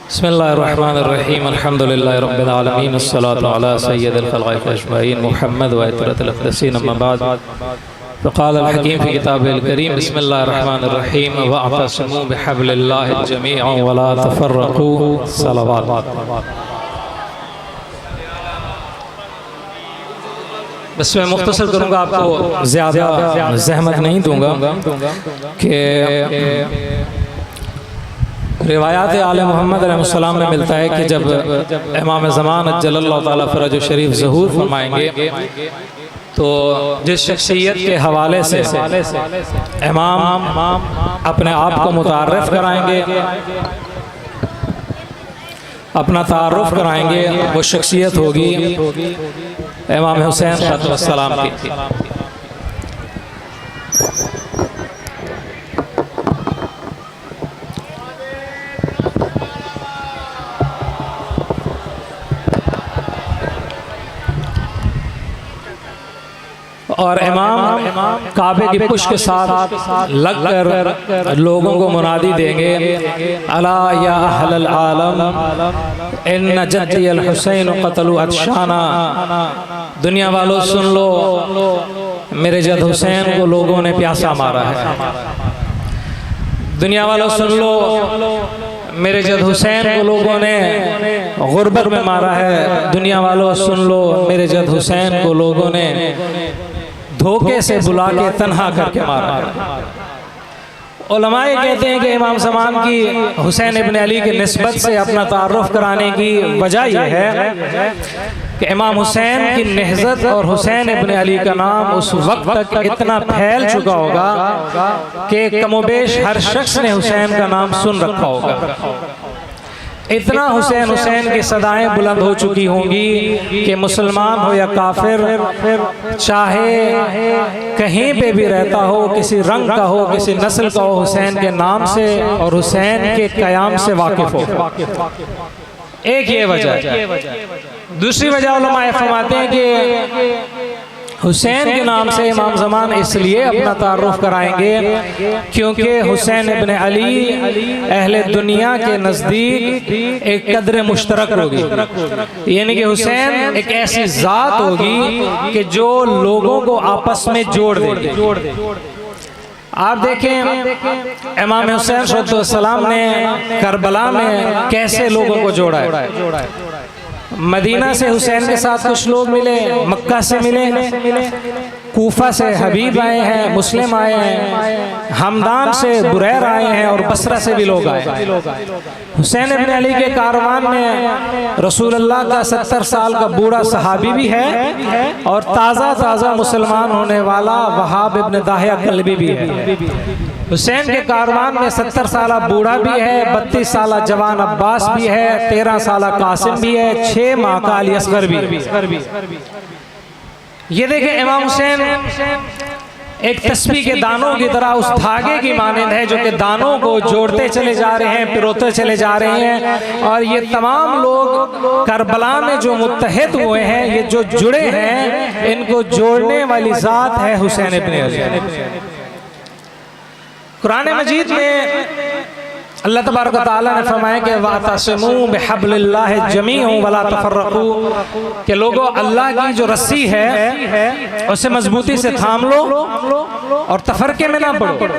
बिस्मिल्लाहिर्रहमानिर्रहीम अल्हम्दुलिल्लाहि रब्बिल आलमीन अस्सलातु अला सय्यिदिल खल्क़ि अजमईन मुहम्मद व इतरतिल अक़दसीन अम्मा बाद फ़क़ाल अल हकीम फ़ी किताबिल करीम बिस्मिल्लाहिर्रहमानिर्रहीम वअतसिमू बिहब्लिल्लाहि जमीअन व ला तफ़र्रक़ू सलावत। बस मैं मुख्तसर करूँगा, आपको ज़्यादा ज़हमत नहीं दूँगा कि रिवायात आले मोहम्मद अलैहिस्सलाम में मिलता है कि जब इमाम ज़मान अज्जलल्लाहु ताला फ़रजहु शरीफ ज़हूर फरमाएंगे तो जिस शख्सियत के हवाले से इमाम अपने आप को मुतारफ़ कराएंगे, अपना तारुफ कराएंगे, वो शख्सियत होगी इमाम हुसैन अलैहिस्सलाम की। और इमाम काबे की पुश के साथ लगकर लोगों को मुनादी देंगे, अला या अहलल आलम इन्न जद्दी अल हुसैन क़तलू अत्शाना। दुनिया वालों सुन लो, मेरे जद हुसैन को लोगों ने प्यासा मारा है। दुनिया वालों सुन लो, मेरे जद हुसैन को लोगों ने गुर्बत में मारा है। दुनिया वालों सुन लो, मेरे जद हुसैन को लोगों ने धोखे से बुला के तन्हा करके मारा। उलमाए कहते हैं कि इमाम ज़मान की हुसैन इब्न अली की निस्बत से अपना तारुफ कराने की वजह यह है कि इमाम हुसैन की नहज़त और हुसैन इब्न अली का नाम उस वक्त तक इतना फैल चुका होगा कि कमोबेश हर शख्स ने हुसैन का नाम सुन रखा होगा। इतना हुसैन हुसैन की सदाएं बुलंद हो चुकी होंगी कि मुसलमान हो या काफिर, चाहे कहीं पे भी रहता हो, किसी रंग का हो, किसी नस्ल का हो, हुसैन के नाम से और हुसैन के क़याम से वाकिफ हो। एक ये वजह है। दूसरी वजह उलमाए फरमाते हैं कि हुसैन के नाम से इमाम ज़मान इसलिए अपना तारुफ कराएंगे क्योंकि हुसैन इब्न अली अहले दुनिया के नज़दीक एक कदर मुश्तरक होगी, यानी कि हुसैन एक ऐसी ज़ात होगी कि जो लोगों को आपस में जोड़ देगी। आप देखें इमाम हुसैन अलैहिस्सलाम ने करबला में कैसे लोगों को जोड़ा है। मदीना से हुसैन के साथ कुछ लोग मिले, मक्का से मिले, कूफा से हबीब आए हैं, मुस्लिम आए हैं, हमदान से बुरैर आए हैं और बसरा से भी लोग आए। हुसैन इब्न अली के कारवान में रसूलुल्लाह का 70 साल का बूढ़ा सहाबी भी है और ताज़ा मुसलमान होने वाला वहाब इब्न दाहिया कल्बी भी है। हुसैन के कारवान में 70 साला बूढ़ा भी है, 32 साला जवान अब्बास भी है, 13 साला कासिम भी है, 6 माह का अली असगर भी। ये देखें, इमाम हुसैन एक तस्बीह के दानों की तरह उस धागे की मानंद है जो कि दानों को जोड़ते चले जा रहे हैं, पिरोते चले जा रहे हैं। और ये तमाम लोग करबला में जो मुत्तहिद हुए हैं, ये जो जुड़े हैं, इनको जोड़ने वाली ज़ात है हुसैन इब्न अली। कुरान मजीद में अल्लाह तबारक व तआला ने फरमाया कि वातसिमू बिहब्लिल्लाहि जमीअन वला तफर्रकू, कि लोगों अल्लाह की जो रस्सी है उसे मजबूती से थाम लो और तफरके में ना पड़ो,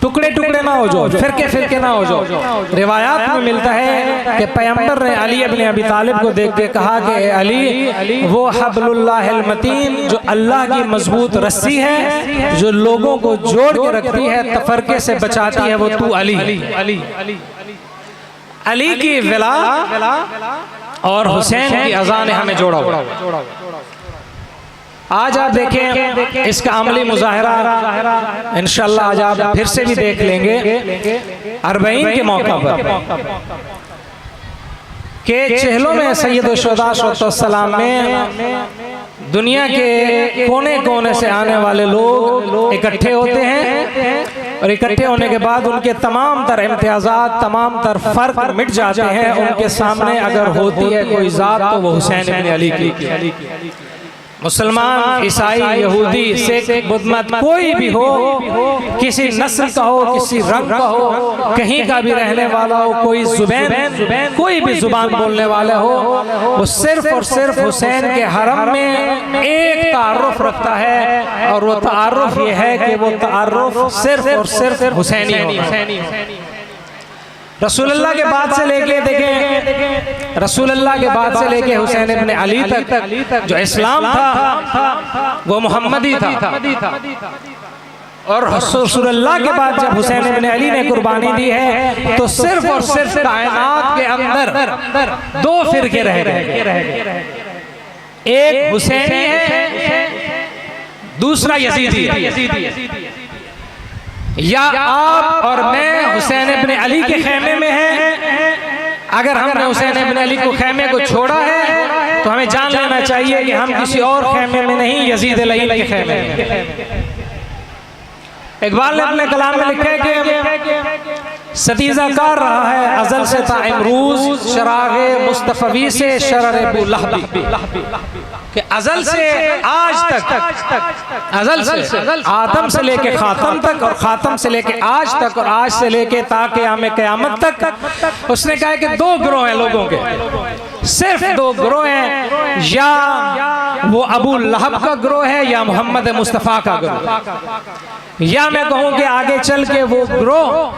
टुकड़े टुकड़े ना हो जाओ, फिरके ना हो जाओ। रिवायात में मिलता है कि पैगंबर ने अली इब्न अबी तालिब को देख के कहा कि अली, वो हब्लुल्लाहिल मतीन, जो अल्लाह की मजबूत रस्सी है, जो लोगों को जोड़ के रखती है, तफरके से बचाती है, वो तू अली। अली की विला और हुसैन की अज़ान ने हमें जोड़ा हुआ। आज आप देखें इसका अमली मुज़ाहिरा इंशाअल्लाह आज आप फिर से भी देख लेंगे अरबईन के मौका पर के चेहलों में सैयद शुहदा सल्लल्लाहु में दुनिया के कोने कोने से आने वाले लोग इकट्ठे होते हैं और इकट्ठे होने के बाद उनके तमाम तर इम्तियाज़ात, तमाम तर फ़र्क मिट जाते हैं। उनके सामने अगर होती है कोई ज़ात तो वो हुसैन इब्न अली की। मुसलमान, ईसाई, यहूदी, सिख, बुद्ध मत कोई भी हो, किसी नस्ल का हो, किसी रंग का हो, कहीं का भी रहने वाला हो, कोई जुबान, कोई भी जुबान बोलने वाला हो, वो सिर्फ और सिर्फ हुसैन के हरम में एक तारुफ रखता है, और वो तारुफ ये है कि वो तारुफ सिर्फ और सिर्फ हुसैनी होगा। रसूलुल्लाह के बाद से लेके देखें, रसूलुल्लाह के बाद से लेके हुसैन इब्ने अली तक जो इस्लाम था वो मोहम्मदी था, और रसूलुल्लाह के बाद जब हुसैन इब्ने अली ने कुर्बानी दी है तो सिर्फ और सिर्फ कायनात के अंदर दो फिरके रह गए, एक हुसैनी है, दूसरा यजीदी है। या आप और मैं हुसैन इब्ने अली के खेमे में हैं, अगर हमने हुसैन इब्ने अली को खेमे को छोड़ा है तो हमें जान लेना चाहिए कि हम किसी और खेमे में नहीं, यजीद लईन के खेमे में। इकबाल ने अपने कलाम में लिखा है कि सतीजा कार रहा है अजल से ता इमरूज, शरागे मुस्तफवी से शरर अबू लहब, कि अजल से आज तक, अजल से आदम से लेके खातम तक, और खातम से लेके आज तक, और आज से लेके ताकि आमे क़यामत तक, उसने कहा है कि दो ग्रोह हैं लोगों के, सिर्फ दो ग्रोह हैं, या वो अबू लहब का ग्रोह है या मोहम्मद मुस्तफ़ा का ग्रोह, या मैं कहूं कि आगे चल के वो ग्रोह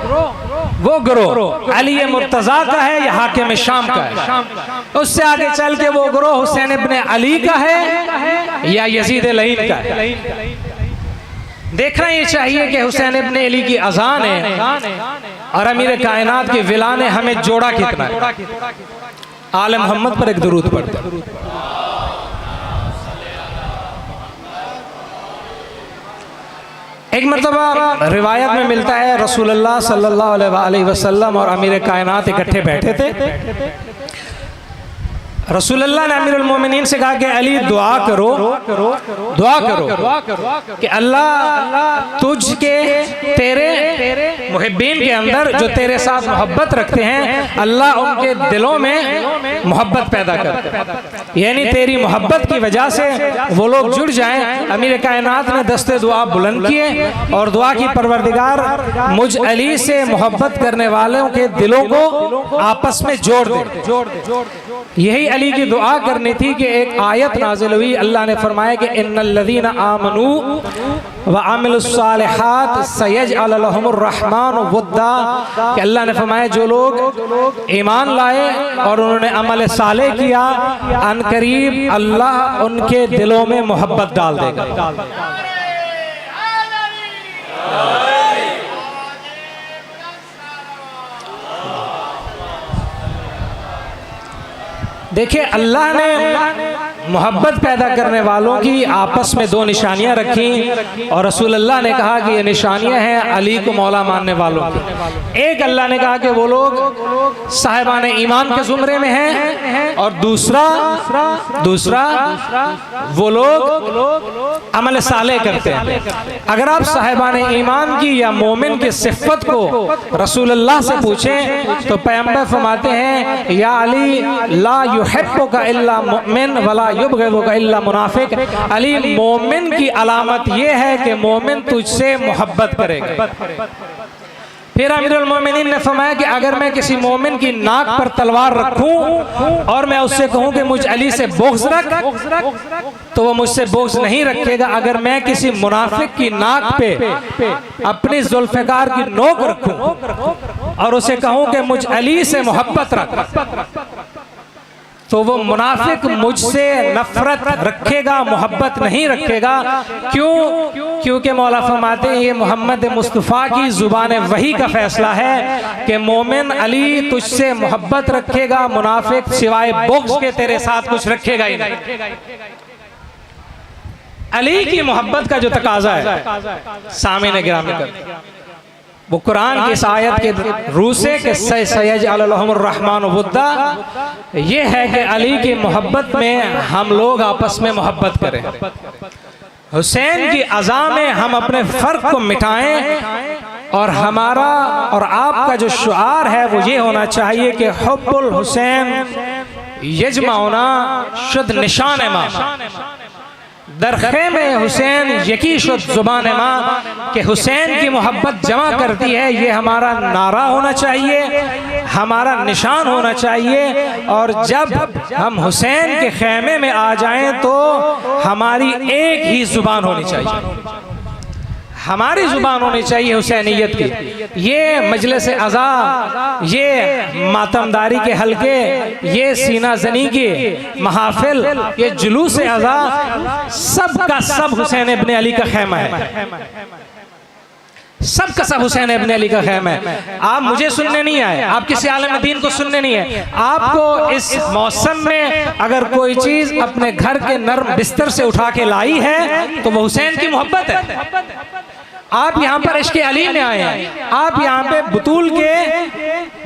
अली मुर्तजा का है या हाकिम शाम का है, उससे आगे चल के वो ग्रोह हुसैन इब्ने अली का है या यजीद लईन का है। देखना ये चाहिए कि हुसैन इब्ने अली की अजान है और अमीर कायनात की विला ने हमें जोड़ा कितना है। आले मोहम्मद पर एक दुरूद पढ़ते हैं। एक मरतबा रिवायत में मिलता है रसूलुल्लाह सल्लल्लाहु अलैहि वसल्लम और अमीर कायनात इकट्ठे बैठे थे। रसूलुल्लाह ने अमीरुल मोमिनीन से कहा कि अली दुआ करो कि अल्लाह तुझके तेरे मुहिब्बीन के अंदर जो तेरे साथ मोहब्बत रखते हैं, अल्लाह उनके दिलों में मोहब्बत पैदा कर, यानी तेरी मोहब्बत की वजह से वो लोग जुड़ जाएं। अमीर कायनात ने दस्ते दुआ बुलंद किए और दुआ की परवरदिगार मुझ अली से मोहब्बत करने वालों के दिलों को आपस में जोड़ दे। यही अली की दुआ करनी थी कि एक आयत नाजिल हुई, अल्लाह ने फरमाया कि इन्नल्लज़ीना आमनू व अमिलुस्सालिहात सयजअल लहुमुर रहमानु वद्दा, कि अल्लाह ने फरमाया जो लोग ईमान लाए और उन्होंने अमल साले किया, अनकरीब अल्लाह उनके दिलों में मोहब्बत डाल देगा। देखिए, अल्लाह ने मोहब्बत पैदा करने वालों की आपस में दो निशानियां रखी और रसूलुल्लाह ने कहा कि ये निशानियां हैं अली को मौला मानने वालों की। एक अल्लाह ने कहा कि वो लोग साहिबान ईमान के जुमरे में हैं, और दूसरा वो लोग अमल साले करते हैं। अगर आप साहिबान ईमान की या मोमिन की सिफ़त को रसूलुल्लाह से पूछें तो पैगंबर फरमाते हैं या अली ला युहिब्बुका इल्ला मुमिन वला युबग़िदुका इल्ला मुनाफिक। अली, मोमिन की अलामत यह है कि मोमिन तुझसे मोहब्बत करेगा। फिर अमीरुल मोमिनीन ने फरमाया कि अगर मैं किसी मोमिन की नाक पर तलवार रखूं और मैं उससे कहूं कि मुझ अली से बुग़्ज़ रख, तो वो मुझसे बुग़्ज़ नहीं रखेगा। अगर मैं किसी मुनाफिक की नाक पे अपनी जुल्फ़िकार की नोक रखूं और उसे कहूं कि मुझ अली से मोहब्बत रख, तो वो मुनाफिक मुझसे नफरत रखेगा, मोहब्बत नहीं रखेगा। क्यों? क्योंकि मौला फरमाते हैं ये मोहम्मद मुस्तफ़ा की ज़ुबान वही का फैसला है कि मोमिन अली तुझसे मोहब्बत रखेगा, मुनाफिक सिवाय बुग़्ज़ के तेरे साथ कुछ रखेगा ही नहीं। अली की मोहब्बत का जो तकाजा है सामने गिरामी कर, वो कुरान की इस आयत के रूह से कि सयजअल लहुमुर रहमानु वद्दा, ये है कि अली की मोहब्बत में हम लोग आपस में मोहब्बत करें। हुसैन की अज़ा में हम अपने फ़र्क को मिटाएं और हमारा और आपका जो शुआर है वो ये होना चाहिए कि हुब्बुल हुसैन यजमाउना शुद्ध निशान मा, दरखे में हुसैन यकी शुद ज़ुबान माँ कि हुसैन की मोहब्बत जमा करती है, ये हमारा नारा होना चाहिए, हमारा निशान होना चाहिए। और जब हम हुसैन के खेमे में आ जाएं तो हमारी एक ही ज़ुबान होनी चाहिए, हमारी ज़ुबान होनी चाहिए हुसैनियत की। ये मजलिस अज़ा, ये मातमदारी के हलके, ये सीना जनी के महाफिल, ये जुलूस अज़ा, सब का सब हुसैन इब्ने अली का खेमा है, सब का सब हुसैन इब्ने अली का खेमा है। आप मुझे सुनने नहीं आए, आप किसी आलम दीन को सुनने नहीं है। आपको इस मौसम में अगर कोई चीज़ अपने घर के नर्म बिस्तर से उठा के लाई है तो वो हुसैन की मोहब्बत है। आप यहाँ पर इश्क़ अली में आए हैं, आप यहाँ पे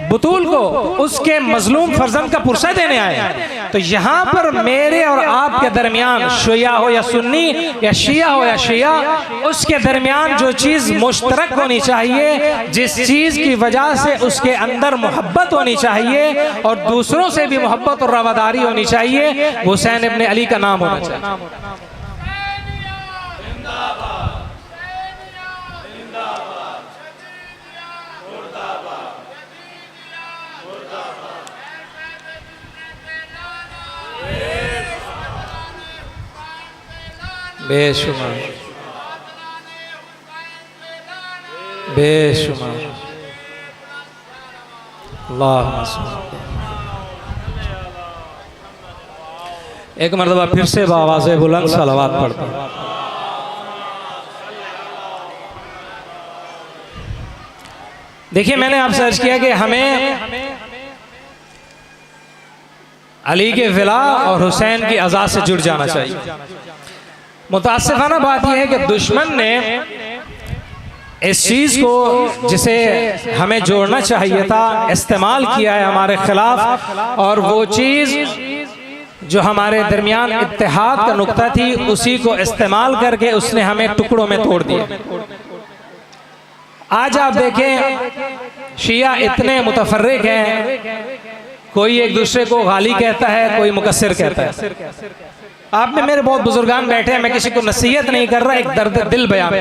बुतूल को उसके मजलूम फर्जंद का पुरसा देने आए हैं। तो यहाँ पर मेरे और आपके दरमियान, शिया हो या सुन्नी या शिया हो या शिया, उसके दरमियान जो चीज़ मुश्तरक होनी चाहिए, जिस चीज़ की वजह से उसके अंदर मोहब्बत होनी चाहिए और दूसरों से भी मोहब्बत और रवादारी होनी चाहिए, हुसैन इब्ने अली का नाम होना चाहिए। बेशुमार बेशुमार एक मरतबा फिर से बावाज़े बुलंद सलावत पढ़ता हूँ। देखिए, मैंने आपसे अर्ज किया कि हमें अली के विला और हुसैन की अज़ा से जुड़ जाना चाहिए। मुतासिफाना बात यह है कि दुश्मन ने इस चीज़ को, जिसे हमें जोड़ना चाहिए था, इस्तेमाल किया है हमारे खिलाफ। और वो चीज़ जो हमारे दरमियान इत्तेहाद का नुक्ता थी, उसी को इस्तेमाल करके उसने हमें टुकड़ों में तोड़ दिया। आज आप देखें, शिया इतने मुतफर्रिक हैं, कोई एक दूसरे को गाली कहता है, कोई मुकस्सिर कहता है। आप में मेरे बहुत बुजुर्गान बैठे हैं, मैं किसी को नसीहत नहीं कर रहा, एक दर्द दिल बयान।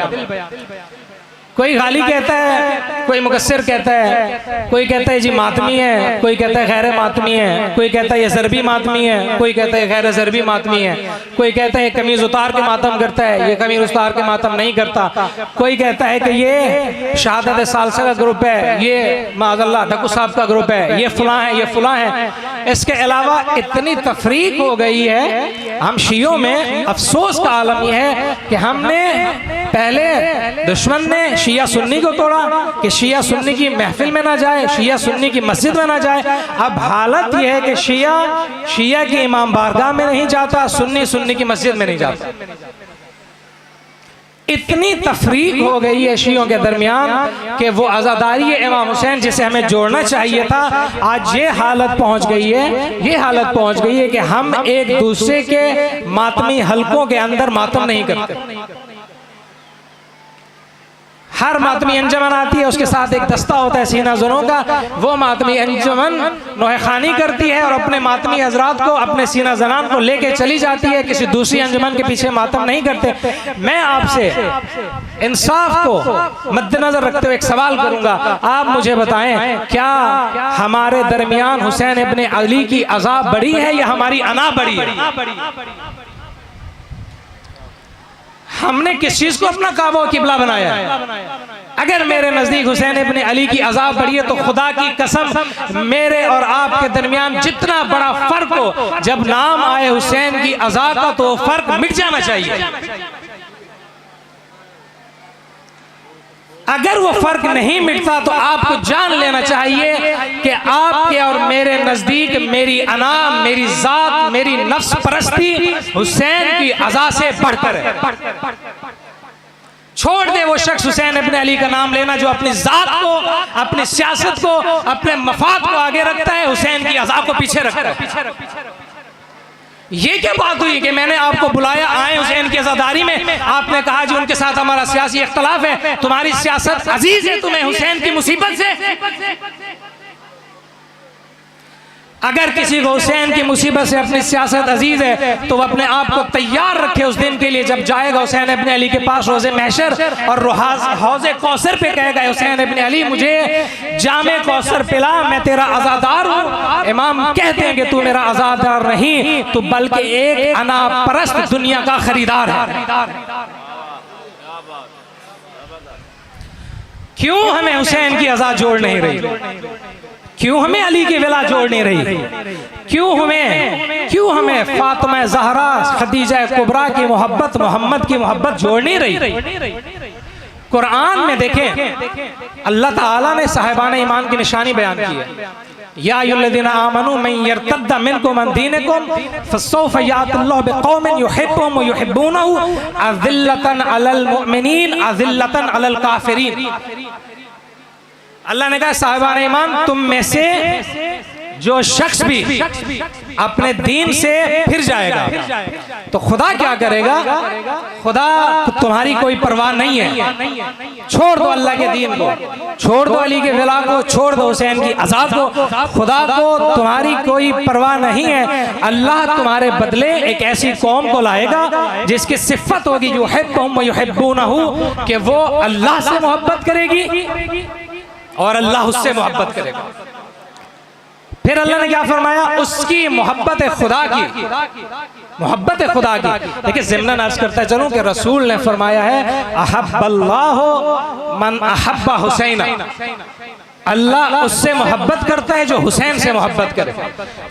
कोई गाली कहता है, कोई मुकस्सिर कहता है, कोई कहता है जी मातमी है, कोई कहता है खैर मातमी है, कोई कहता है ये ज़रबी मातमी है, कोई कहता है खैर ज़रबी मातमी है, कोई कहता है कमीज़ उतार के मातम करता है, ये कमीज़ उतार के मातम नहीं करता, कोई कहता है कि ये शहादत सालसा का ग्रुप है, ये माज़अल्लाह ढक्कू साहब का ग्रुप है, ये फ़लाँ है, ये फ़लाँ है। इसके अलावा इतनी तफरीक हो गई है हम शियों में। अफसोस का आलम यह है कि हमने पहले दुश्मन ने शिया सुन्नी को तोड़ा कि शिया सुन्नी की महफिल में ना जाए, शिया सुन्नी की मस्जिद में ना जाए। अब हालत यह है कि शिया की इमाम बारगाह में नहीं जाता, सुन्नी की मस्जिद में नहीं जाता। इतनी तफरीक हो गई है शियों के दरमियान कि वो आज़ादारी इमाम हुसैन जिसे हमें जोड़ना चाहिए था, आज ये हालत पहुंच गई है, ये हालत पहुंच गई है कि हम एक दूसरे के मातमी हलकों के अंदर मातम नहीं करते। हर मातमी अंजमन आती है, उसके साथ एक दस्ता होता है सीना ज़नों का, वो मातमी अंजमन नोहखानी करती है और अपने मातमी हजरात को, अपने सीना जनान को लेके चली जाती है, किसी दूसरी अंजमन के पीछे मातम नहीं करते। मैं आपसे इंसाफ को मद्देनजर रखते हुए एक सवाल करूंगा, आप मुझे बताएं, क्या हमारे दरमियान हुसैन इब्ने अली की अज़ा बड़ी है या हमारी अना बड़ी है? हमने किस चीज को अपना काबा किबला बनाया है? अगर मेरे नजदीक हुसैन इब्ने अली की अज़ा बढ़ी है तो खुदा की कसम मेरे और आपके दरमियान जितना बड़ा फर्क हो, जब नाम आए हुसैन की अज़ा का तो फर्क मिट जाना चाहिए। अगर वो फर्क नहीं मिटता तो आपको जान लेना चाहिए कि आपके और मेरे नजदीक मेरी अना, मेरी जात, मेरी नफ्स परस्ती हुसैन की अज़ा से बढ़कर है। छोड़ दे वो शख्स हुसैन इब्ने अली का नाम लेना जो अपनी जात को, अपनी सियासत को, अपने मफाद को आगे रखता है, हुसैन की अज़ा को पीछे रखता है। ये क्या बात हुई कि मैंने आपको बुलाया, आए हुसैन की अज़ादारी में, आपने कहा जी उनके साथ हमारा सियासी इख्तलाफ है, तुम्हारी सियासत अजीज है तुम्हें हुसैन की मुसीबत से। अगर किसी को हुसैन की मुसीबत से अपनी सियासत अजीज है तो वह अपने आप को तैयार रखे उस दिन के लिए जब जाएगा हुसैन इब्न अली के पास रोज़े महशर और हौज़े कौसर पे कहेगा हुसैन इब्न अली मुझे जामे कौसर पिला, मैं तेरा आज़ादार हूँ। इमाम कहते हैं कि तू मेरा आज़ादार नहीं, तू बल्कि एक अना परस्त दुनिया का खरीदार है। क्यों हमें हुसैन की अज़ा जोड़ नहीं रही? क्यों हमें अली की विला जोड़ नहीं रही? क्यों हमें फातिमा ज़हरा खदीजा कुबरा की मोहब्बत, मोहम्मद की मोहब्बत जोड़ नहीं रही? कुरान में देखें अल्लाह ताला ने साहिबान ईमान की निशानी बयान की है। या अय्युहल्लज़ीना आमनू मन यर्तद्द मिनकुम अन दीनिकुम फसौफ यातिल्लाहु बिक़ौमिन युहिब्बुहुम व युहिब्बूनहु अज़िल्लतन अलल मुमिनीन अज़िल्लतन अलल काफिरीन। अल्लाह ने कहा साहिबान ईमान तुम में से जो शख्स भी अपने दीन से फिर जाएगा तो खुदा क्या करेगा? खुदा तुम्हारी कोई परवाह नहीं है। छोड़ दो अल्लाह के दीन को, छोड़ दो अली के विला को, छोड़ दो हुसैन की आजाद को। खुदा को तुम्हारी कोई परवाह नहीं है। अल्लाह तुम्हारे बदले एक ऐसी कौम को लाएगा जिसकी सिफत होगी युहिब्बुहुम व युहिब्बूनहु, कि वो अल्लाह से मोहब्बत करेगी और अल्लाह उससे मोहब्बत करेगा। फिर अल्लाह ने क्या फरमाया? उसकी मोहब्बत खुदा की, मोहब्बत खुदा की। देखिए ज़िम्नन अर्ज करता चलूं कि रसूल ने फरमाया है अहब्बल्लाहु मन अहब्बा हुसैना, अल्लाह उससे मोहब्बत करता है जो हुसैन से मोहब्बत करे।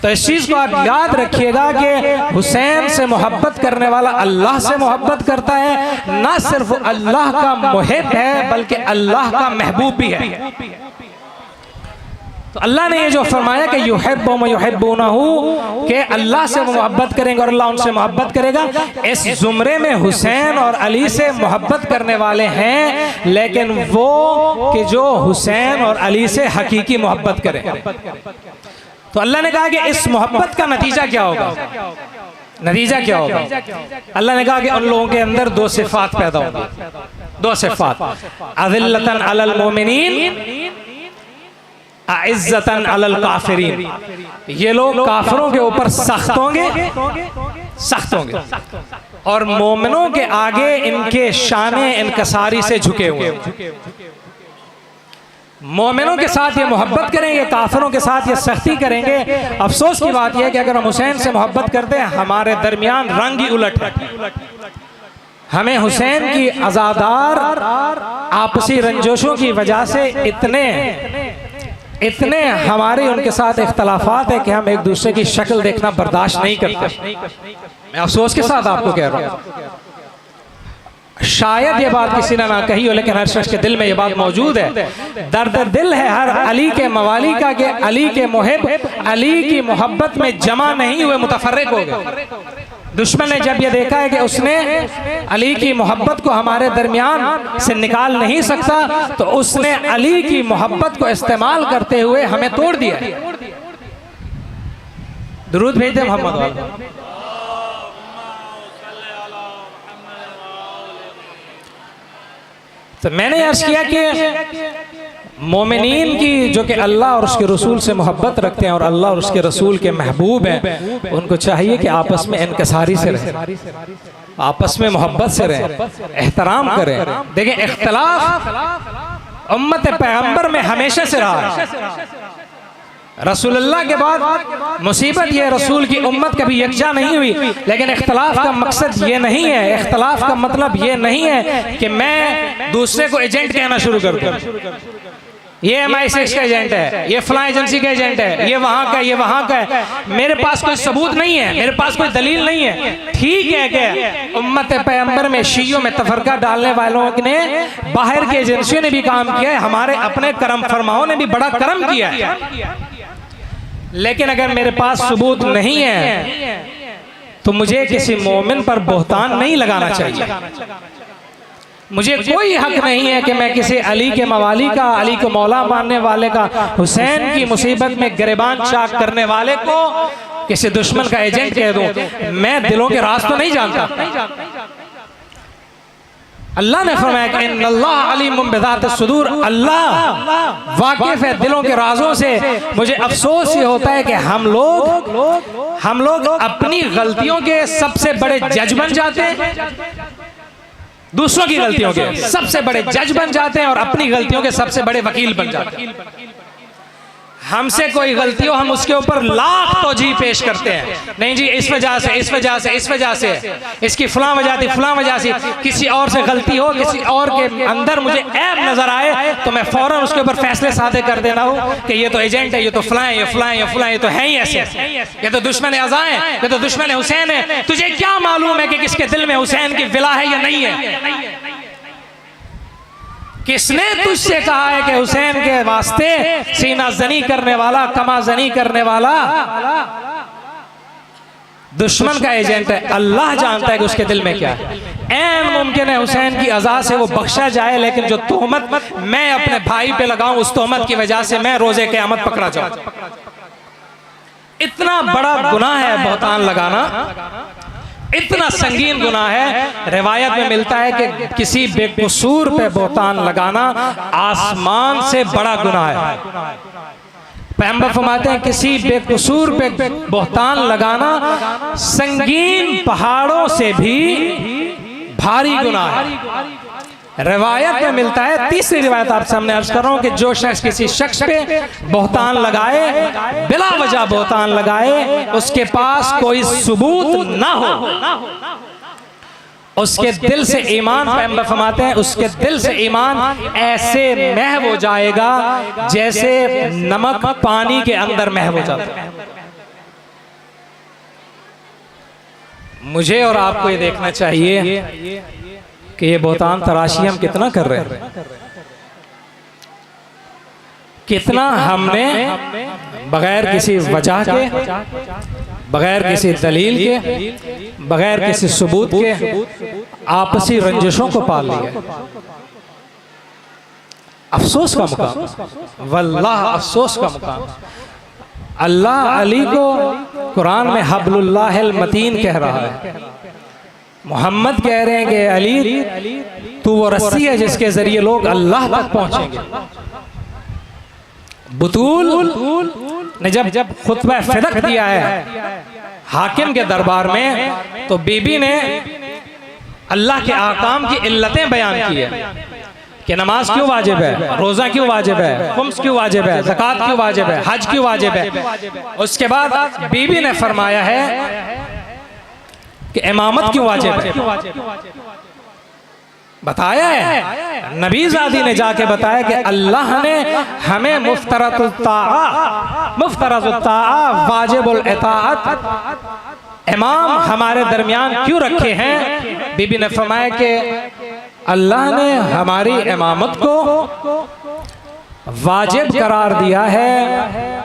तो इस चीज़ को आप याद रखिएगा कि हुसैन से मोहब्बत करने वाला अल्लाह से मोहब्बत करता है। ना सिर्फ अल्लाह का मुहिब है बल्कि अल्लाह का महबूब भी है। तो अल्लाह ने ये जो फरमाया कि युहिब्बुहुम व युहिब्बूनहु, कि अल्लाह से वो मोहब्बत करेंगे और अल्लाह उनसे मोहब्बत करेगा। इस जुमरे में हुसैन और अली से मोहब्बत करने वाले हैं, लेकिन वो कि जो हुसैन और अली से हकीकी मोहब्बत करें। तो अल्लाह ने कहा कि इस मोहब्बत का नतीजा क्या होगा? नतीजा क्या होगा? अल्लाह ने कहा कि उन लोगों के अंदर दो सिफात पैदा होंगी, दो सिफात, अज़िल्लतन अलल मोमिनीन इज़्ज़तन अलल काफिरीन। ये लोग काफिरों के ऊपर सख्त होंगे, सख्त होंगे, और मोमिनों के आगे इनके शाने इनकसारी से झुके हुए। मोमिनों के साथ ये मोहब्बत करेंगे, काफिरों के साथ ये सख्ती करेंगे। अफसोस की बात यह है कि अगर हम हुसैन से मोहब्बत करते हैं हमारे दरमियान रंग ही उलट है। हमें हुसैन की आज़ादार आपसी रंजोशों की वजह से इतने हमारे उनके साथ इख्तलाफात है कि हम एक दूसरे की शक्ल देखना बर्दाश्त नहीं करते। मैं अफसोस के साथ आपको कह रहा हूँ, शायद ये बात किसी ने ना कही हो लेकिन हर शख्स के दिल में ये बात मौजूद है। दर्द दिल है हर अली के मवाली का कि अली के मुहिब अली की मोहब्बत में जमा नहीं हुए, मुतफर्रिक हो गए। दुश्मन ने जब ये देखा है कि उसने अली की मोहब्बत को हमारे दरमियान से निकाल नहीं सकता, तो उसने अली की मोहब्बत को इस्तेमाल करते हुए हमें तोड़ दिया। दुरूद भेज दे मोहम्मद वाला। तो मैंने अर्ज किया कि मोमिनीन की जो कि अल्लाह और उसके रसूल से मोहब्बत रखते हैं और अल्लाह और उसके रसूल के महबूब हैं, उनको चाहिए कि आपस में इनकसारी से रहें, आपस में मोहब्बत से रहें, एहतराम करें। देखें इख्तलाफ उम्मत पैगंबर में हमेशा से रहा है। रसूलुल्लाह के बाद मुसीबत ये रसूल की उम्मत कभी यकजा नहीं हुई, लेकिन इख्तलाफ का मकसद ये नहीं है, इख्तलाफ का मतलब ये नहीं है कि मैं दूसरे को एजेंट कहना शुरू कर दूं। ये MI6 का एजेंट है, ये फलां एजेंसी का एजेंट है, ये वहाँ का, ये वहाँ का है। मेरे पास कोई सबूत नहीं है, मेरे पास कोई दलील नहीं है। ठीक है कि उम्मत पैगंबर में शियों में तफरका डालने वालों ने, बाहर की एजेंसियों ने भी काम किया है, हमारे अपने करम फरमाओं ने भी बड़ा करम किया है। लेकिन अगर मेरे पास सबूत नहीं है तो मुझे किसी मोमिन पर बोहतान नहीं लगाना चाहिए। मुझे कोई हक नहीं है कि मैं किसी अली के मवाली का, अली को मौला मानने वाले का, हुसैन की मुसीबत में गिरबान चाक करने वाले को किसी दुश्मन का एजेंट कह दूं। मैं दिलों के राज तो नहीं जानता। अल्लाह ने फरमाया कि इन्नल्लाह अलीमुम बिज़ातिस सुदूर, अल्लाह वाकिफ है दिलों के राजों से। मुझे अफसोस ये होता है कि हम लोग अपनी गलतियों के सबसे बड़े जज बन जाते हैं, दूसरों की गलतियों के सबसे बड़े जज बन जाते हैं और अपनी गलतियों के सबसे बड़े वकील बन जाते हैं। हमसे कोई गलती हो हम उसके ऊपर लाख तौजीह पेश करते हैं, नहीं जी इस वजह से, इस वजह से, इस वजह से, इसकी फलां वजह थी, फलां वजह से। किसी और से गलती हो, किसी और के अंदर मुझे ऐब नजर आए तो मैं फौरन उसके ऊपर फैसले सादे कर देना हो कि ये तो एजेंट है, ये तो फलां है, ये फलां है, ये फलां, ये तो है ही ऐसे, ये तो दुश्मन अज़ा है, ये तो दुश्मन हुसैन है। तुझे क्या मालूम है कि किसके दिल में हुसैन की विला है या नहीं है? किसने तुझसे कहा है कि हुसैन के वास्ते सीना जनी करने वाला, कमा जनी करने वाला दुश्मन का एजेंट है? अल्लाह जानता है कि उसके दिल में क्या है। ऐन मुमकिन है हुसैन की अज़ा से वो बख्शा जाए, लेकिन जो तोहमत मैं अपने भाई पे लगाऊं उस तोहमत की वजह से मैं रोजे क़यामत पकड़ा जाऊं। इतना बड़ा गुनाह है बहतान लगाना, इतना संगीन गुनाह है। रिवायत में मिलता है कि किसी बेकसूर पे बहतान लगाना आसमान से बड़ा गुनाह है। पैगंबर फरमाते हैं किसी बेकसूर पे बहतान लगाना संगीन पहाड़ों से भी भारी गुनाह है। रिवायत में मिलता है, तीसरी रिवायत आप सामने अर्ज कर रहा हूं कि जो शख्स किसी शख्स पे बहतान लगाए, बिला वजह बहतान लगाए, उसके पास कोई सबूत ना हो, उसके दिल से ईमान, पैगंबर फरमाते हैं उसके दिल से ईमान ऐसे महव हो जाएगा जैसे नमक पानी के अंदर महव हो जाता है। मुझे और आपको ये देखना चाहिए कि ये बहतान तराशी हम कितना कर रहे हैं, कितना हमने बगैर किसी वजह के, बगैर किसी दलील के, बगैर किसी सबूत के आपसी रंजिशों को पाल लिया। अफसोस का मुकाम, वल्लाह अफसोस का मुकाम। अल्लाह अली को कुरान में हब्लुल्लाहिल मतीन कह रहा है, मोहम्मद कह रहे हैं कि अली तू वो रस्सी है जिसके जरिए लोग अल्लाह तक पहुंचेंगे। बतूल ने जब खुतबा फिदक दिया है हाकिम के दरबार में, तो बीबी ने अल्लाह के आकाम की इल्लतें बयान की है कि नमाज क्यों वाजिब है, रोजा क्यों वाजिब है, खुम्स क्यों वाजिब है, ज़कात क्यों वाजिब है, हज क्यों वाजिब है। उसके बाद बीबी ने फरमाया है कि इमामत क्यों वाजिब है, बताया है। नबी ज़ादी ने जाके बताया कि अल्लाह ने हमें मुफ्तरतुत ताआ वाजिबुल इताअत इमाम हमारे दरमियान क्यों रखे हैं। बीबी ने फरमाया कि अल्लाह ने हमारी इमामत को वाजिब करार दिया है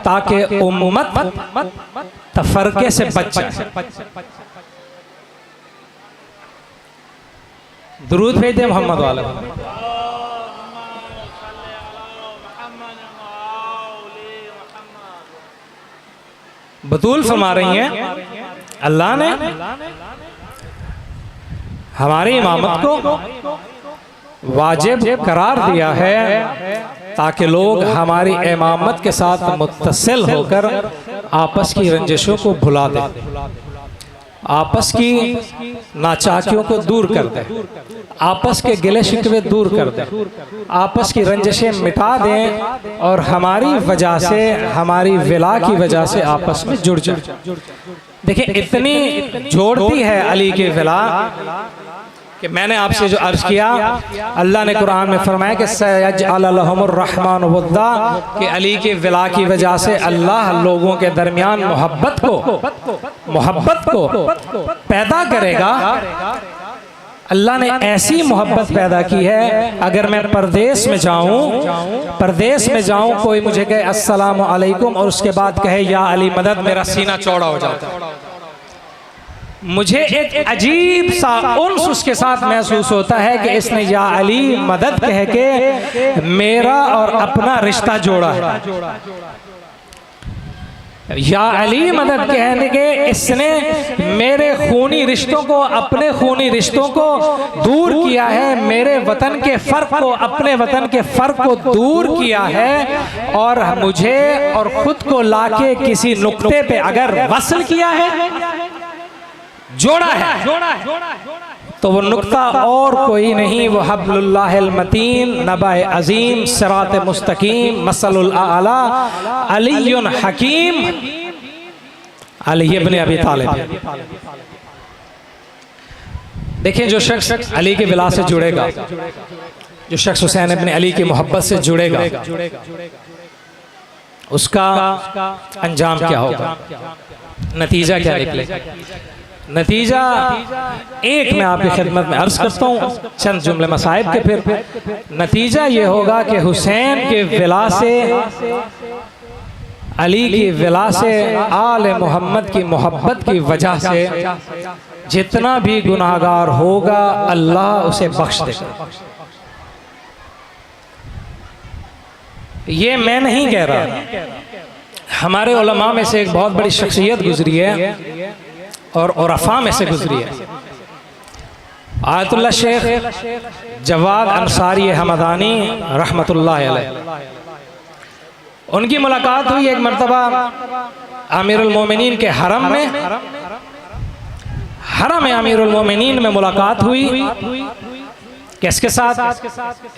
ताकि उम्मत तफरके से बच जाए। दुरूद भेज दे मोहम्मद वाला। बतूल फरमा रही हैं अल्लाह ने हमारी इमामत को वाजिब करार दिया है ताकि लोग हमारी इमामत के साथ मुत्तसिल होकर आपस की रंजिशों को भुला दें, आपस की नाचाकियों को दूर कर दें, आपस के गिले शिकवे दूर कर दें, आपस की रंजिशें मिटा दें और हमारी वजह से, हमारी विला की वजह से आपस में जुड़ जाए। देखिए इतनी जोड़ती है अली की विला कि मैंने आपसे जो अर्ज किया, अल्लाह ने कुरान में फरमाया कि सयजअल लहुमुर रहमान वद्दा, कि अली की विला की वजह से अल्लाह लोगों के दरमियान मोहब्बत को पैदा करेगा। अल्लाह ने ऐसी मोहब्बत पैदा की है, अगर मैं परदेश में जाऊं कोई मुझे कहे अस्सलामु अलैकुम और उसके बाद कहे या अली मदद, मेरा सीना चौड़ा हो जाता है। मुझे एक अजीब सा उन्स उसके साथ महसूस होता है कि इसने या अली मदद कह के मेरा और अपना रिश्ता जोड़ा है। या अली मदद कहने के इसने मेरे खूनी रिश्तों को, अपने खूनी रिश्तों को दूर किया है, मेरे वतन के फ़र्क को, अपने वतन के फ़र्क को दूर किया है, और मुझे और ख़ुद को लाके किसी नुक्ते पे अगर वसल किया है, जोड़ा है, तो वो नुक्ता और कोई नहीं, वो हब्लुल्लाहिल मतीन, नबा अजीम, सिरात मुस्तकीम, मसलुल आला, अलीयुन हकीम, अली इब्न अबी तालिब। देखिए, जो शख्स अली के विला से जुड़ेगा, जो शख्स हुसैन इब्न अली की मोहब्बत से जुड़ेगा, उसका अंजाम क्या होगा, नतीजा क्या निकलेगा? नतीजा एक मैं आपकी खिदमत में अर्ज करता हूँ चंद जुमले मसाइब के। फिर नतीजा ये होगा कि हुसैन के विला से, अली की विला से, आले मोहम्मद की मोहब्बत की वजह से जितना भी गुनाहगार होगा अल्लाह उसे बख्श देगा। ये मैं नहीं कह रहा, हमारे उलमा में से एक बहुत बड़ी शख्सियत गुजरी है और उरफा में से गुजरी है, आयतुल्लाह शेख जवाद अंसारी हमदानी रहमतुल्लाह अलैह। उनकी मुलाकात हुई एक मरतबा अमीरुल मोमिनीन के हरम में, हरम अमीरुल मोमिनीन में मुलाकात हुई। किसके साथ?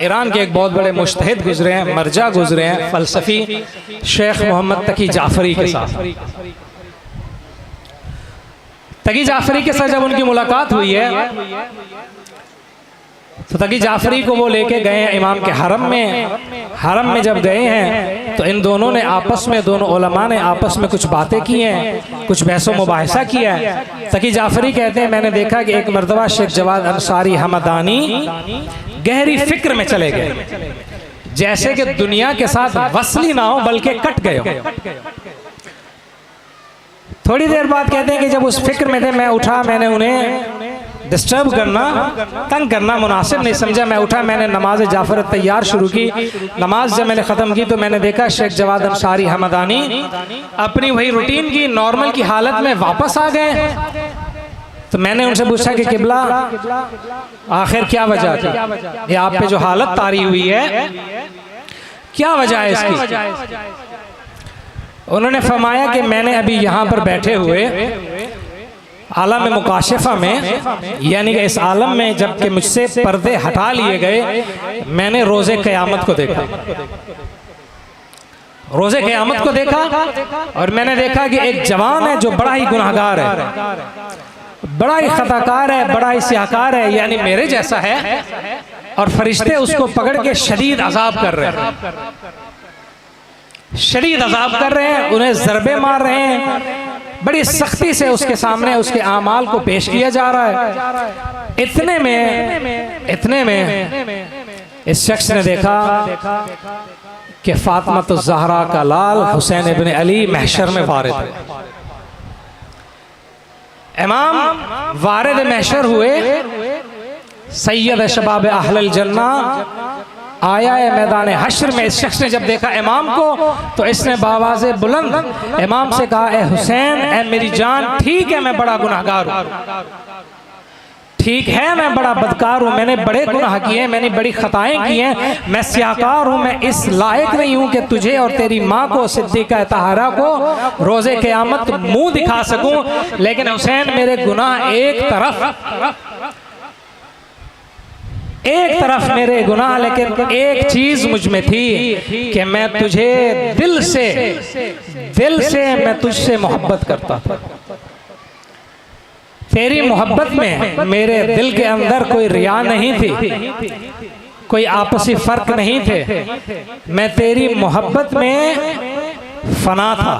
ईरान के एक बहुत बड़े मुज्तहिद गुजरे हैं, मरजा गुजरे हैं, फलसफी शेख मोहम्मद तकी जाफरी के साथ। तकी जाफरी के साथ जब उनकी मुलाकात हुई है तो तकी जाफरी को वो लेके गए हैं इमाम के हरम में। हरम में जब गए हैं तो इन दोनों ने आपस में, दोनों उलमा ने आपस में कुछ बातें की हैं, कुछ बहसो मुबाहिसा किया है। तकी जाफरी कहते हैं मैंने देखा कि एक मरतबा शेख जवाद अंसारी हमदानी गहरी फिक्र में चले गए, जैसे कि दुनिया के साथ वसली ना हो बल्कि कट गए हो। थोड़ी देर बाद कहते हैं कि जब उस फिक्र में थे, मैं उठा, मैंने उन्हें डिस्टर्ब करना, तंग करना मुनासिब नहीं समझा। मैं उठा, मैंने नमाज जाफर तैयार शुरू की। नमाज जब मैंने ख़त्म की तो मैंने देखा शेख जवाद अंसारी हमदानी अपनी वही रूटीन की, नॉर्मल की हालत में वापस आ गए। तो मैंने उनसे पूछा कि किबला आखिर क्या वजह थी, ये आप पे जो हालत तारी हुई है क्या वजह है इसकी? उन्होंने फरमाया कि मैंने अभी यहाँ पर बैठे हुए आलम मुकाशिफा में, यानी कि इस आलम में जबकि मुझसे पर्दे हटा लिए गए, मैंने रोज़े क़यामत को देखा। रोज़े क़यामत को देखा और मैंने देखा कि एक जवान है जो बड़ा ही गुनाहगार है, बड़ा ही खताकार है, बड़ा ही सियाकार है, यानी मेरे जैसा है, और फरिश्ते उसको पकड़ के शदीद अजाब कर रहे हैं, शदीद अजाब कर रहे हैं, उन्हें ज़रबे मार रहे हैं, बड़ी सख्ती से उसके सामने उसके आमाल को पेश किया जा रहा है। इतने में इस शख्स ने देखा कि फातिमा तो ज़हरा का लाल हुसैन इब्न अली महशर में वारिद है। इमाम वारिद महशर हुए, सैयद शबाब अहलल जन्ना आया है मैदान हश्र में। इस शख्स ने जब देखा इमाम को तो इसने बावाज़े बुलंद इमाम से कहा, ए हुसैन, ए मेरी जान, ठीक है मैं बड़ा गुनाहगार हूँ, ठीक है मैं बड़ा बदकार हूँ, मैंने बड़े गुनाह किए हैं, मैंने बड़ी खताएं की हैं, मैं सियाकार हूँ, मैं इस लायक नहीं हूँ कि तुझे और तेरी माँ को, सिद्दीक़ा तहारा को रोज़े क़यामत मुँह दिखा सकूँ। लेकिन हुसैन, मेरे गुनाह एक तरफ मेरे गुनाह, लेकिन एक चीज मुझ में थी कि मैं तुझे दिल से मैं तुझसे मोहब्बत करता था। तेरी मोहब्बत में मेरे दिल के अंदर कोई रिया नहीं थी, कोई आपसी फर्क नहीं थे, मैं तेरी मोहब्बत में फना था।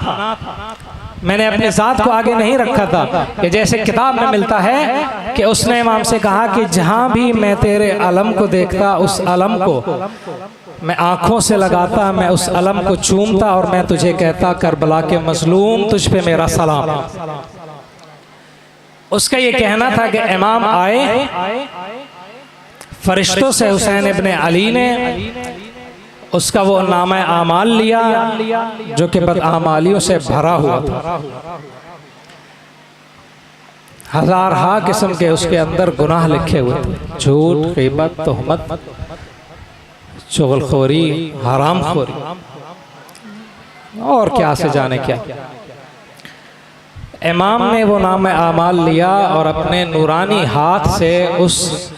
मैंने अपने ज़ात को आगे नहीं रखा था कि जैसे किताब में मिलता है कि उसने इमाम से कहा कि जहाँ भी मैं तेरे अलम को देखता, उस अलम को मैं आँखों से लगाता, मैं उस अलम को चूमता और मैं तुझे कहता, करबला के मजलूम तुझ पे मेरा सलाम। उसका ये कहना था कि इमाम आए फरिश्तों से हुसैन इब्न अली ने उसका वो नामा आमाल लिया जो कि बदआमालियों से भरा हुआ था। हज़ारहा किस्म के उसके अंदर गुनाह लिखे हुए थे, झूठ, ग़ीबत, तोहमत, चुगलखोरी, हरामखोरी और क्या से जाने क्या। इमाम ने वो नाम आमाल लिया और अपने नूरानी हाथ से उस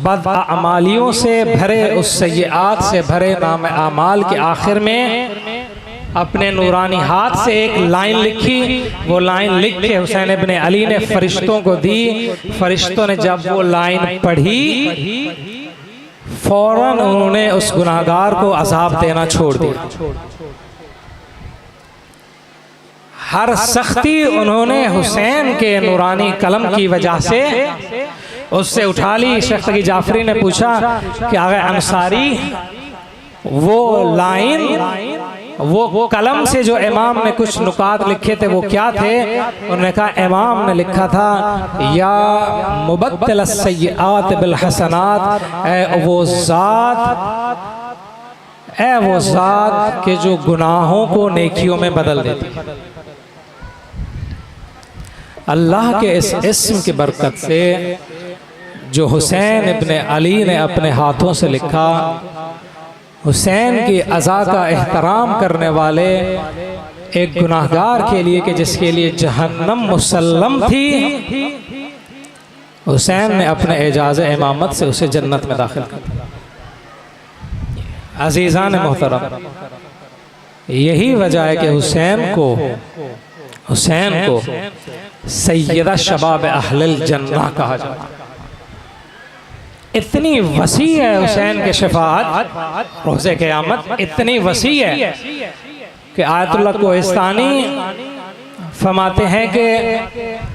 बदआमालियों से भरे, उस सय्यात से भरे नाम आमाल के आखिर में अपने नूरानी हाथ से एक लाइन लिखी। वो लाइन लिख के हुसैन इब्ने अली ने फरिश्तों को दी। फरिश्तों ने जब वो लाइन पढ़ी फौरन उन्होंने उस गुनाहगार को अज़ाब देना छोड़ दिया। हर सख्ती उन्होंने हुसैन के नूरानी कलम की वजह से उससे उठा ली। शेख तकी जाफरी ने पूछा कि आगे अंसारी वो लाइन, वो कलम से जो इमाम ने कुछ नुकात लिखे थे वो क्या थे? उन्होंने कहा इमाम ने लिखा था या मुबद्दिल सय्यात बिल हसनात, ए वो ज़ात के जो गुनाहों को नेकियों में बदल देती। अल्लाह के इस इस्म की बरकत से जो हुसैन इब्ने अली ने अपने हाथों से लिखा, हुसैन की अज़ा का एहतराम करने वाले एक गुनाहगार के लिए कि जिसके लिए जहन्नम मुसल्लम थी, हुसैन ने अपने एजाज़ इमामत से उसे जन्नत में दाखिल कर दिया। अज़ीज़ान मोहतरम, यही वजह है कि हुसैन को सैयदा शबाब अहलिल जन्नह कहा जाता है। इतनी वसी है हुसैन के शफाअत रोज़े क़यामत, इतनी वसी है कि आयतुल्लाह कोहिस्तानी फरमाते हैं कि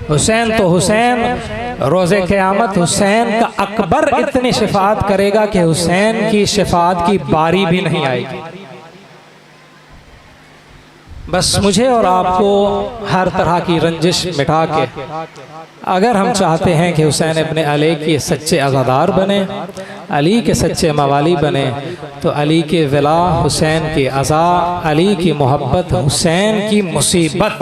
हुसैन तो हुसैन, रोज़े क़यामत हुसैन का अकबर इतनी शफाअत करेगा कि हुसैन की शफाअत की बारी भी नहीं आएगी। बस मुझे और आपको हर तरह की रंजिश मिटा के अगर हम चाहते हैं कि हुसैन इब्ने अली के सच्चे अज़ादार बने, अली के सच्चे मवाली बने, तो अली के विला, हुसैन की अज़ा, अली की मोहब्बत, हुसैन की मुसीबत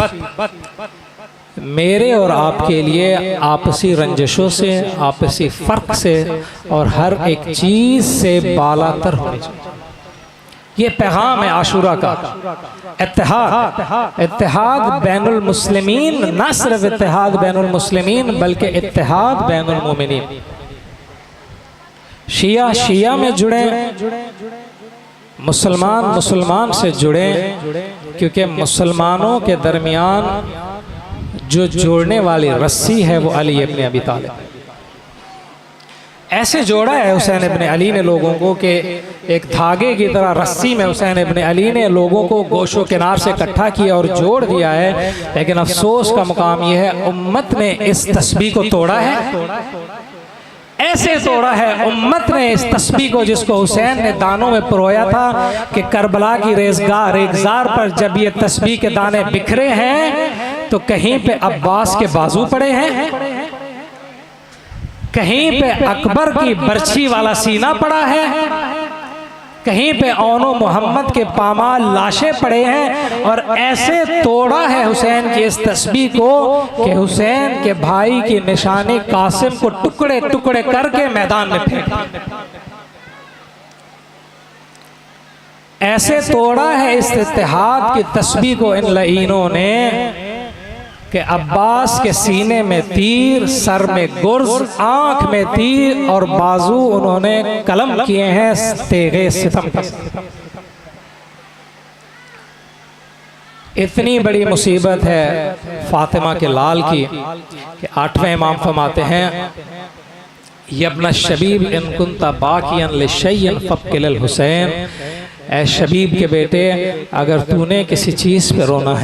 मेरे और आपके लिए आपसी रंजिशों से, आपसी फ़र्क से और हर एक चीज़ से बालातर होनी चाहिए। ये पैगाम है आशूरा का, इत्तेहाद बैनुल मुस्लिमीन, न सिर्फ इत्तेहाद बैनुल मुस्लिमीन बल्कि इत्तेहाद बैनुल मोमिनीन। शिया शिया में जुड़े, मुसलमान से जुड़े, क्योंकि मुसलमानों के दरमियान जो जोड़ने वाली रस्सी है वो अली इब्ने अबी तालिब। ऐसे जोड़ा है हुसैन इब्ने अली ने लोगों को कि एक धागे की तरह रस्सी में हुसैन इब्ने अली ने लोगों को गोशो किनार से इकट्ठा किया और जोड़ दिया है। लेकिन अफसोस का मुकाम यह है उम्मत ने इस तस्बीह को तोड़ा है। ऐसे तोड़ा है उम्मत ने इस तस्बीह को जिसको हुसैन ने दानों में पिरोया था कि करबला की रेगजार पर जब ये तस्बीह के दाने बिखरे हैं तो कहीं पे अब्बास के बाजू पड़े हैं, कहीं पे अकबर की बर्छी वाला सीना पड़ा है, कहीं पे औनो मोहम्मद के पामाल लाशें पड़े हैं। और ऐसे तोड़ा है हुसैन की इस तस्बीह को कि हुसैन के भाई की निशानी कासिम को टुकड़े टुकड़े करके मैदान में फेंक। ऐसे तोड़ा है इस इत्तेहाद की तस्बीह को इन लईनों ने कि अब्बास के सीने में तीर, सर में गुर्ज, आंख में तीर और बाजू उन्होंने कलम किए हैं तेगे सितम पर। इतनी बड़ी मुसीबत है फातिमा के लाल की कि 8वें इमाम फरमाते हैं यब्न शबीब इन कुंता बाकियन लिशैयन फक्किल हुसैन, ए शबीब के बेटे अगर तूने किसी चीज़ पे रोना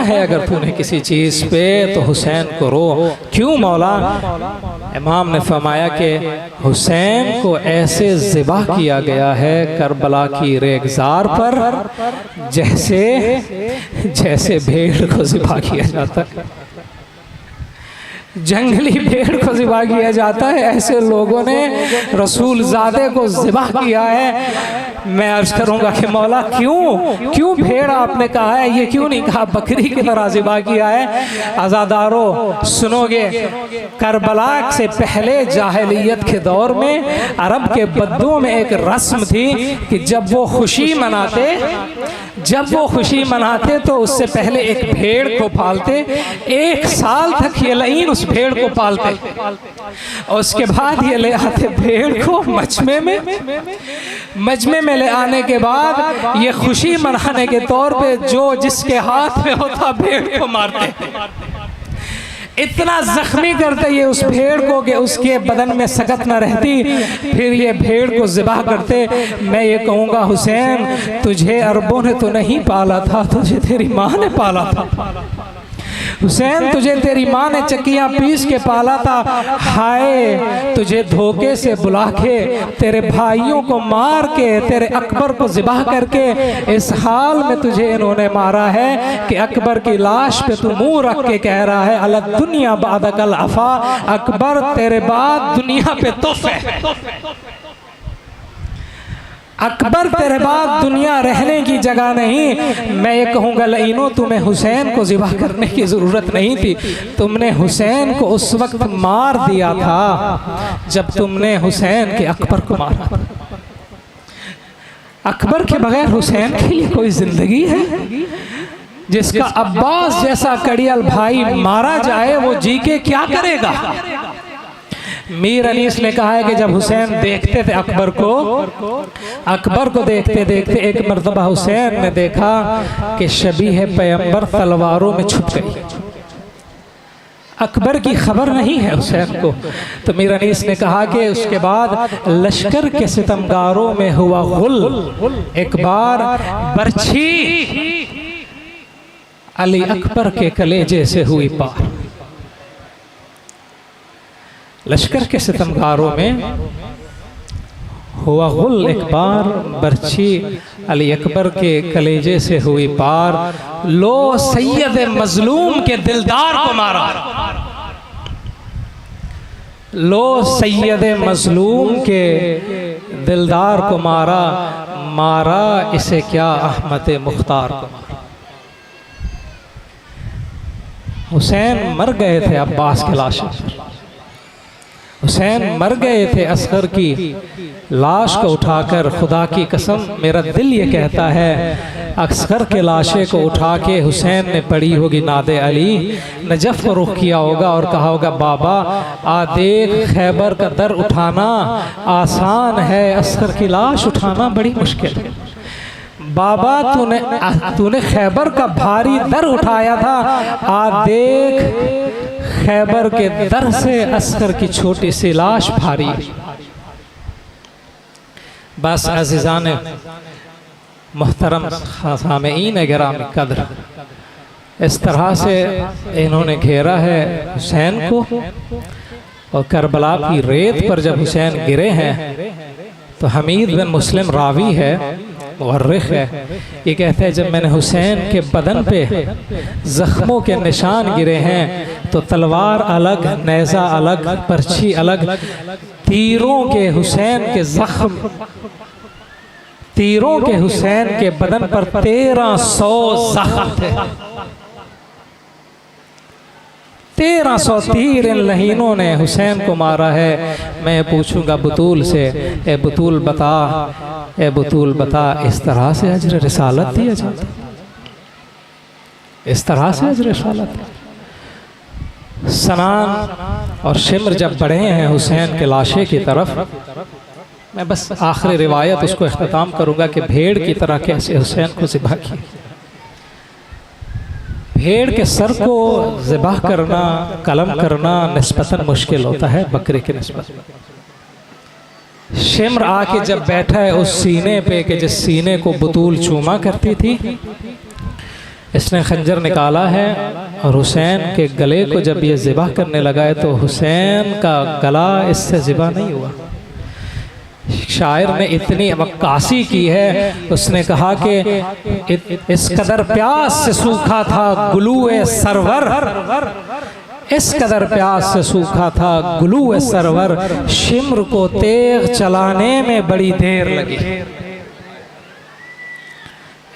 है अगर तूने किसी चीज़ पे तो हुसैन को रो। क्यों मौला? इमाम ने फरमाया कि हुसैन को ऐसे ज़िबा किया गया है करबला की रेगजार पर जैसे भेड़ को ज़िबा किया जाता है। जंगली भेड़ को ज़िबा किया जाता है, ऐसे लोगों ने रसूल ज़ादे को ज़िबा किया है। मैं अर्ज़ करूँगा कि मौला क्यों भेड़ आपने कहा है, ये क्यों नहीं कहा बकरी की तरह ज़िबा किया है। आज़ादारों सुनोगे, करबला से पहले जाहिलियत के दौर में अरब के बद्दुओं में एक रस्म थी कि जब वो खुशी मनाते तो उससे पहले एक भेड़ को पालते, 1 साल तक ये लईन उस भेड़ को पालते और उसके बाद ये ले आते भेड़ को मजमे में ले आने के बाद ये खुशी मनाने के तौर पे जो जिसके हाथ में होता भेड़ को मारते, इतना जख्मी करते ये उस भेड़ को कि उसके बदन में सकत न रहती, फिर ये भेड़ को ज़िबा करते। मैं ये कहूँगा हुसैन, तुझे अरबों ने तो नहीं पाला था, तुझे तेरी माँ ने पाला था। हुसैन, तुझे तेरी माँ ने चक्कियाँ पीस के पाला था। हाय, तुझे धोखे से बुला के, तेरे भाइयों को मार के, तेरे अकबर को ज़िबा करके इस हाल में तुझे इन्होंने मारा है कि अकबर की लाश पे तू मुंह रख के कह रहा है अला दुनिया बादकल अफा, अकबर तेरे बाद दुनिया पे तोहफा है, अकबर तेरे बाद दुनिया रहने की जगह नहीं। मैं ये कहूँगा लईनो, तुम्हें हुसैन को ज़िबा करने की ज़रूरत नहीं थी, तुमने हुसैन को उस वक्त मार दिया था जब तुमने हुसैन के अकबर को मारा। अकबर के बगैर हुसैन के लिए कोई ज़िंदगी है? जिसका अब्बास जैसा कड़ियल भाई मारा जाए वो जी के क्या करेगा? मीर अनीस ने कहा है कि जब हुसैन देखते थे अकबर को देखते देखते एक मर्तबा हुसैन ने देखा कि शबीह पैगंबर तलवारों में छुप गई, अकबर की खबर नहीं है हुसैन को। तो मीर अनीस ने कहा कि उसके बाद लश्कर के सितमगारों में हुआ गुल, एक बार बर्छी अली अकबर के कलेजे से हुई पार। लश्कर के सितमगारों में हुआ गुल, एक बार बर्छी अली अकबर के कलेजे से हुई पार। लो सैयद मजलूम के दिलदार को मारा, लो सैयद मजलूम के दिलदार को मारा, मारा इसे क्या अहमद मुख्तार को मारा। हुसैन मर गए थे अब्बास के लाश पर, हुसैन मर गए थे असगर की लाश को उठाकर। खुदा की कसम मेरा दिल ये कहता है असगर के लाशे को उठा के हुसैन ने पड़ी होगी नादे अली, नजफ को रुख किया होगा और कहा होगा बाबा आ देख, खैबर का दर उठाना आसान है, असगर की लाश उठाना बड़ी मुश्किल है। बाबा तूने खैबर का भारी दर उठाया था, आ देख खैबर के दर से असगर की छोटी सी लाश भारी। बस अज़ीज़ान मोहतरम सामईन गिराम कद्र, इस तरह से इन्होंने घेरा है हुसैन को। और करबला की रेत पर जब हुसैन गिरे हैं तो हमीद बिन मुस्लिम रावी है, मुअर्रिख है, ये कहते हैं जब मैंने हुसैन के बदन पे ज़ख्मों के निशान गिरे हैं तो तलवार अलग, नेज़ा अलग, पर्ची अलग, तीरों के हुसैन के ज़ख्म, तीरों के हुसैन के बदन पर 1300 ज़ख्म थे। 1300 तीर इन लहीनों ने हुसैन को मारा है। मैं पूछूंगा बतूल से, ए बतूल बता, ए बतूल बता, इस तरह से अजर रिसालत दिया जाता? इस तरह से अजर रिसालत? सनान और शिमर जब बढ़े हैं हुसैन के लाशे की तरफ, मैं बस आखिरी रिवायत उसको अख्ताम करूंगा कि भेड़ की तरह कैसे हुसैन को ज़िबा किया। भेड़ के सर को ज़िबा करना, कलम करना निस्बतन मुश्किल होता है बकरे के निस्बत। शिमर आके जब बैठा है उस सीने पे कि जिस सीने को बतूल चूमा करती थी, इसने खंजर निकाला है और हुसैन के गले को जब ये ज़िबा करने लगा है तो हुसैन का गला इससे ज़िबा नहीं हुआ। शायर ने इतनी अक्कासी की है, उसने कहा कि इस कदर प्यास से सूखा था गुलूए सरवर इस कदर प्यास से सूखा था गुलू सरवर, शिम्र को तेग चलाने में बड़ी देर लगी।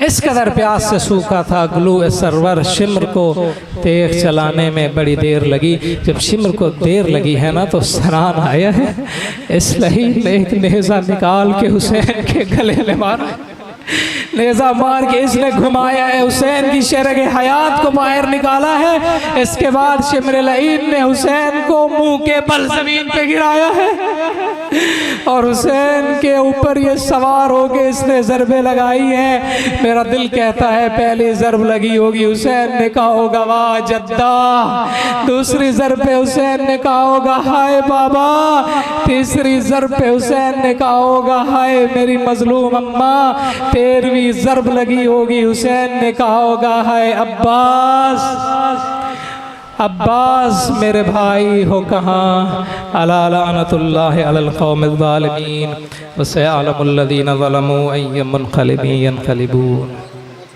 इस कदर प्यास से सूखा था गुलू सरवर, शिम्र को तेग चलाने में बड़ी देर लगी। जब शिम्र को देर लगी है ना तो सरान आया है, इसलिए ने एक नेज़ा निकाल के हुसैन के गले में मारा। नेज़ा मार के इसने घुमाया है, हुसैन की शरग हयात को बाहर निकाला है। इसके बाद शिम्र लईन ने हुसैन को मुंह के बल जमीन पे गिराया है और हुसैन के ऊपर ये सवार हो के इसने ज़रबे लगाई है। मेरा दिल कहता है पहली ज़रब लगी होगी हुसैन ने कहा होगा वाह जद्दा, दूसरी ज़रब पे हुसैन ने कहा होगा हाय बाबा, तीसरी ज़रब पे हुसैन ने कहा होगा हाय मेरी मजलूम अम्मा, 13वीं ज़रब लगी होगी हुसैन ने कहा होगा हाय अब्बास, अब्बास मेरे भाई हो कहाँ। अला लानतुल्लाहि अलल कौमिज़ ज़ालिमीन व सयअलमुल लज़ीना ज़लमू अय्युम मुनक़लिबिन यनक़लिबून।